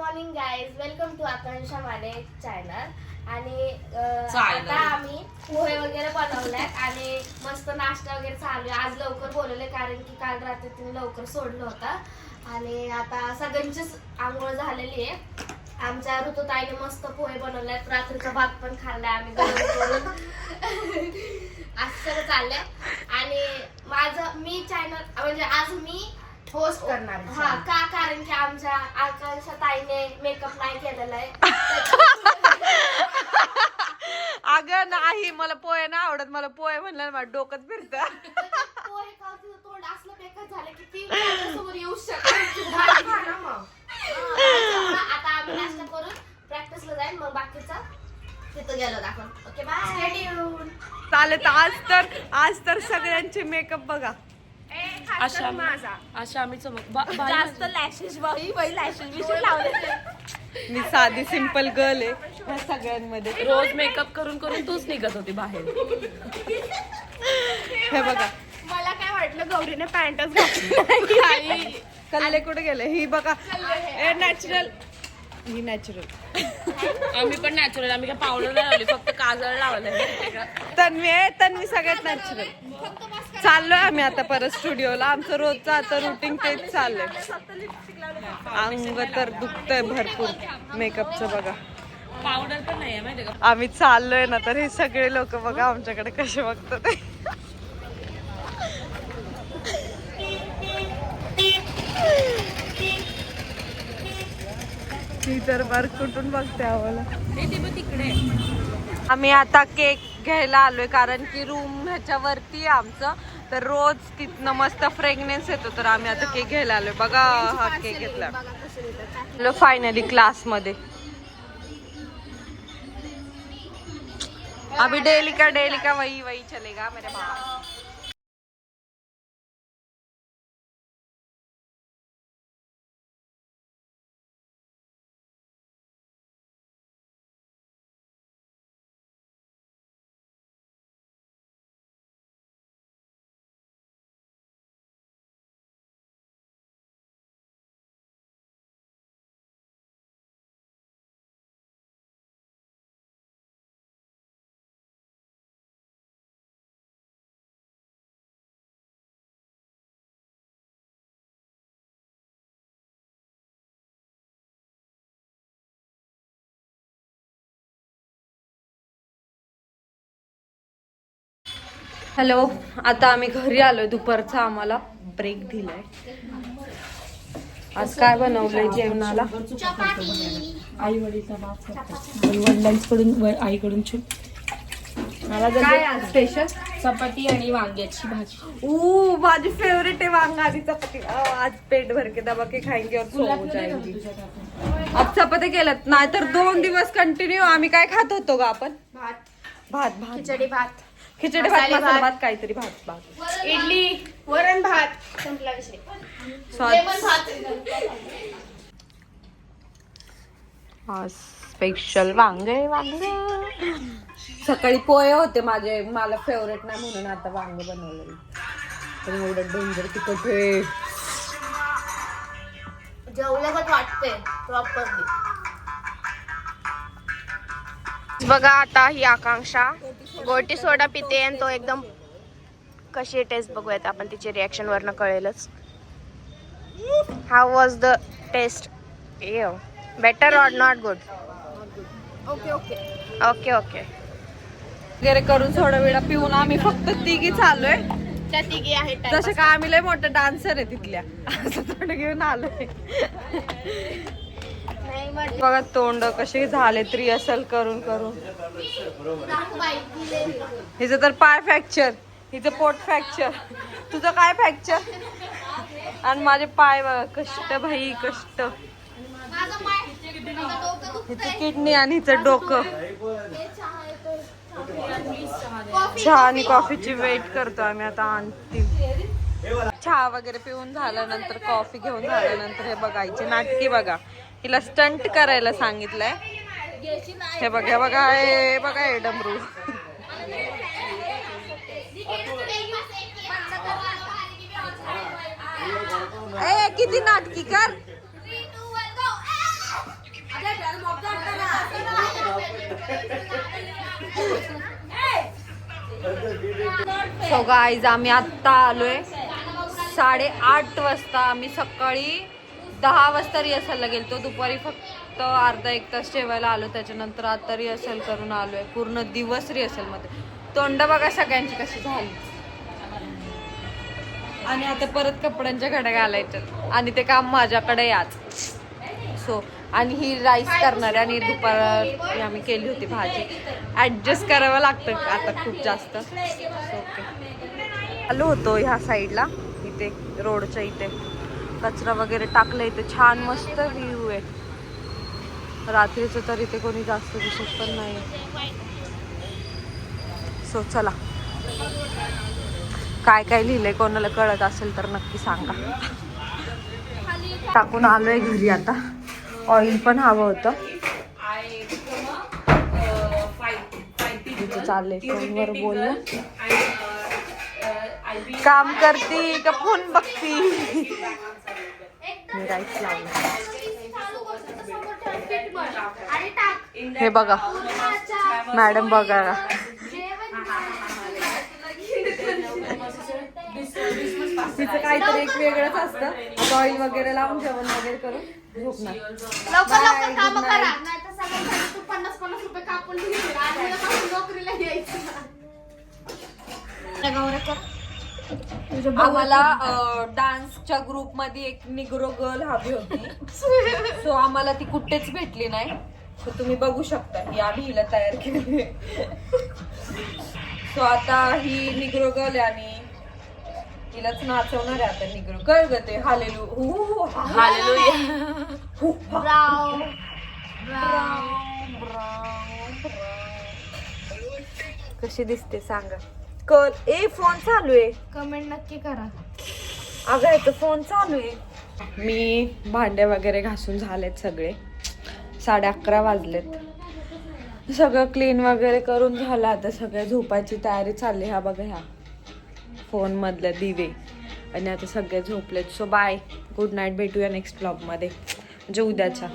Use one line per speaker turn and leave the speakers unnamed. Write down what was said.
Morning guys, welcome to Akanksha Mane channel. आणि आता आम्ही पोहे वगैरे बनवल्यात आणि मस्त नाश्ता वगैरे चालू आहे. आज लवकर बोलवले कारण की काल रात्री तिने लवकर सोडलं होतं आणि आता सगळ्यांचीच आंघोळ झालेली आहे. आमच्या ऋतुताईने मस्त पोहे बनवल्यात, रात्रीचा भात पण खाल्लाय आम्ही गरम करून. असं सगळं चाललंय आणि मी चॅनल म्हणजे आज मी होस्ट करणार. हा का, कारण की आमच्या आकांक्षा ताईने मेकअप नाही केलेला आहे.
अगं नाही, मला पोहे ना आवडत. मला पोहे म्हणलं ना डोकंच फिरत.
पोहे खाऊ तिचं तोंड असलं बेकार झालं की ती समोर येऊ शकते. आता आम्ही नाश्ता करून प्रॅक्टिसला जाईल, मग बाकीचा तिथं गेलो दाखवून. Okay bye.
चालेल. आज तर सगळ्यांचे मेकअप बघा.
अशा आम्ही
जास्त लॅशेस लॅशेस लावले.
मी साधी सिंपल गर्ल आहे ह्या सगळ्यांमध्ये.
रोज मेकअप करून करून तूच निघत होती बाहेर.
हे बघा,
मला काय वाटलं गौरीने पॅन्टच घातली.
कल्ले कुठे गेले? ही बघा, नॅचरल. ही नॅचरल.
आम्ही पण नॅचरल. आम्ही काय पावडर नाही लावली, फक्त काजळ लावलंय.
तन्वी सगळ्यात नॅचरल. चाललोय आम्ही आता परत स्टुडिओला. आमचं रोजचं आता रुटीन तेच चाललंय. अंग तर दुखतंय भरपूर मेकअपचं बघा.
पावडर पण नाही माहिती का.
आम्ही चाललोय ना, तर हे सगळे लोक बघा आमच्याकडे कसे बघतात. ती तर बार कुठून बघते आम्हाला.
तिकडे
आम्ही आता केक घ्यायला आलोय कारण की रूम ह्याच्यावरती आहे आमचं, तर रोज तिथनं मस्त फ्रेग्नेन्स येतो. तर आम्ही आता केक घ्यायला आलोय. बघा हा केक घेतला फायनली क्लासमध्ये. अभी डेली का वही चलेगा मेरे भाई. हॅलो, आता आम्ही घरी आलोय. दुपारचा आम्हाला ब्रेक दिलाय. आज काय बनवलंय जेवणाला?
आई वडीलचा भात, वडिलांकडून आईकडून
काय आज स्पेशल?
चपाती आणि वांग्याची भाजी.
माझी फेवरेट आहे वांगा आणि चपाती. आज पेट भर के दबा के खाएंगे और सो हो जाएंगे. आज चपाती केल्यात, नाहीतर 2 दिवस कंटिन्यू आम्ही काय खात होतो ग आपण? भात
खिचडी भात,
मसाला भात, काहीतरी भात,
इडली, वरण भात, संपला विषय.
स्पेशल वांगे. सकाळी पोहे होते माझे, मला फेवरेट नाही म्हणून आता वांगे बनवले. पण एवढं डेंजर तिखट आहे.
जेवल्यागत वाटतंय प्रॉपरली.
बघा आता ही आकांक्षा गोटी सोडा पिते आणि तो एकदम कशी टेस्ट बघूयात आपण. तिची रिॲक्शन वरनं कळेलच. How was the taste? Better or not good? Okay
वगैरे करून थोडा वेळा पिऊन आम्ही फक्त तिघी चाललोय.
त्या तिघी आहेत.
जसे का आम्ही लय मोठे डान्सर आहे तिथल्या, असं थोडं घेऊन आलोय. बघा तोंड कसे झाले रिहर्सल करून. हिचं तर पाय फ्रॅक्चर, हिचं पोट फ्रॅक्चर, तुझं काय फ्रॅक्चर? आणि माझे पाय बघा, कष्ट भाई कष्ट. हिचं किडनी आणि हिचं डोकं. चहा आणि कॉफीची वेट करतो आम्ही आता. अंतिम चहा वगैरे पिऊन झाल्यानंतर, कॉफी घेऊन झाल्यानंतर हे बघायचे नाटकी. बघा हिला स्टंट करायला सांगितलंय. हे बघा हे डमरू. किती नाटकी कर. सो गाईज आम्ही आत्ता आलोय 8:30 वाजता. आम्ही सकाळी 10 वाजता रिहर्सलला गेलतो. दुपारी फक्त अर्धा एक तास जेवायला आलो. त्याच्यानंतर आता रिहर्सल करून आलोय. पूर्ण दिवस रिहर्सल मध्ये. तोंड बघा सगळ्यांची कशी झाली. आणि आता परत कपड्यांच्या घड्या घालायच्या आणि ते काम माझ्याकडे याच. सो आणि ही राईस करणार आणि दुपार आम्ही केली होती भाजी. ऍडजस्ट करावं लागतं आता खूप जास्त. ओके आलो होतो ह्या साईडला, इथे रोडच्या इथे कचरा वगैरे टाकलं. इथे छान मस्त व्ह्यू आहे. रात्रीचं तर इथे कोणी जास्त दिसत पण नाही. सो चला, काय काय लिहिलंय कोणाला कळत असेल तर नक्की सांगा. टाकून आलोय घरी आता. ऑइल पण हवं होतं. चाललंय फोनवर बोलणं. काम करती का फोन बघती. मी राईस लावलं. हे बघा मॅडम बघा. तिचं काहीतरी एक वेगळंच असतं. ऑइल वगैरे लावून जेवण वगैरे करून झोपणार.
लवकर काम करा, नाहीतर सगळ्यांसाठी तू 50-50 रुपये कापून घेऊन आणि नोकरीला यायचं.
आम्हाला डान्सच्या ग्रुप मध्ये एक निग्रो गर्ल हवी होती. सो आम्हाला ती कुठेच भेटली नाही. सो तुम्ही बघू शकता ही आम्ही हिला तयार केली. सो आता ही निग्रो गर्ल आहे आणि तिलाच नाचवणार आहे आता. निग्रो कळ ग ते हालेलू कशी दिसते सांगा. कल ए फोन चालू आहे.
कमेंट नक्की करा.
अगं याचा फोन चालू आहे. मी भांडे वगैरे घासून झालेत सगळे. 11:30 वाजलेत. सगळं क्लीन वगैरे करून झालं. आता सगळ्या झोपायची तयारी चालली. हा बघा ह्या फोन मधले दिवे. आणि आता सगळे झोपलेत. So bye, good night. भेटूया नेक्स्ट ब्लॉग मध्ये म्हणजे उद्याच्या.